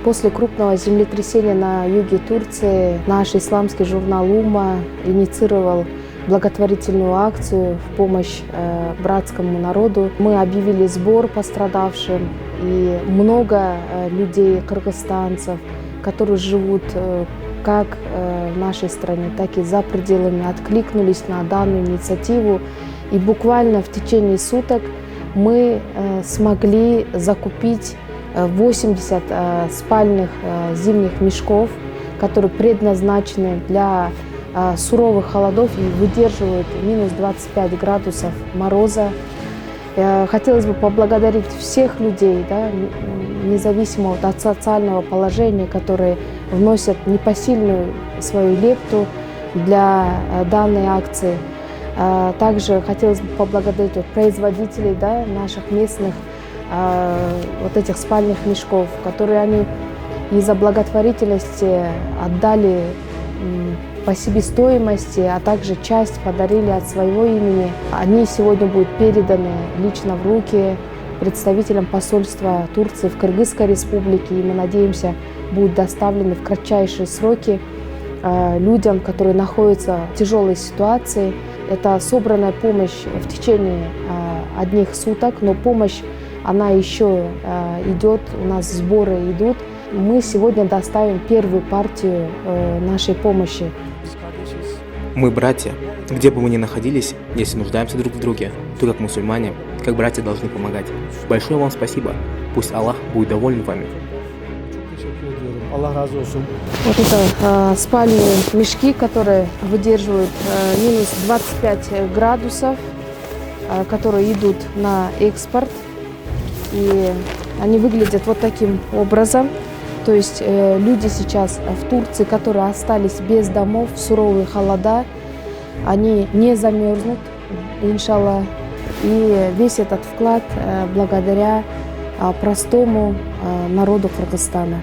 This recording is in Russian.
После крупного землетрясения на юге Турции наш исламский журнал «Умма» инициировал благотворительную акцию в помощь братскому народу. Мы объявили сбор пострадавшим, и много людей, кыргызстанцев, которые живут как в нашей стране, так и за пределами, откликнулись на данную инициативу. И буквально в течение суток мы смогли закупить 80 спальных зимних мешков, которые предназначены для суровых холодов и выдерживают минус 25 градусов мороза. Хотелось бы поблагодарить всех людей, независимо от социального положения, которые вносят непосильную свою лепту для данной акции. Также хотелось бы поблагодарить производителей, наших местных этих спальных мешков, которые они из-за благотворительности отдали по себестоимости, а также часть подарили от своего имени. Они сегодня будут переданы лично в руки представителям посольства Турции в Кыргызской республике, и мы надеемся, будут доставлены в кратчайшие сроки людям, которые находятся в тяжелой ситуации. Это собранная помощь в течение одних суток, но помощь она еще идет, у нас сборы идут. Мы сегодня доставим первую партию нашей помощи. Мы братья. Где бы мы ни находились, если нуждаемся друг в друге, то как мусульмане, как братья должны помогать. Большое вам спасибо. Пусть Аллах будет доволен вами. Вот это спальные мешки, которые выдерживают минус 25 градусов, которые идут на экспорт. И они выглядят вот таким образом. То есть люди сейчас в Турции, которые остались без домов в суровые холода, они не замерзнут, иншаллах. И весь этот вклад благодаря простому народу Кыргызстана.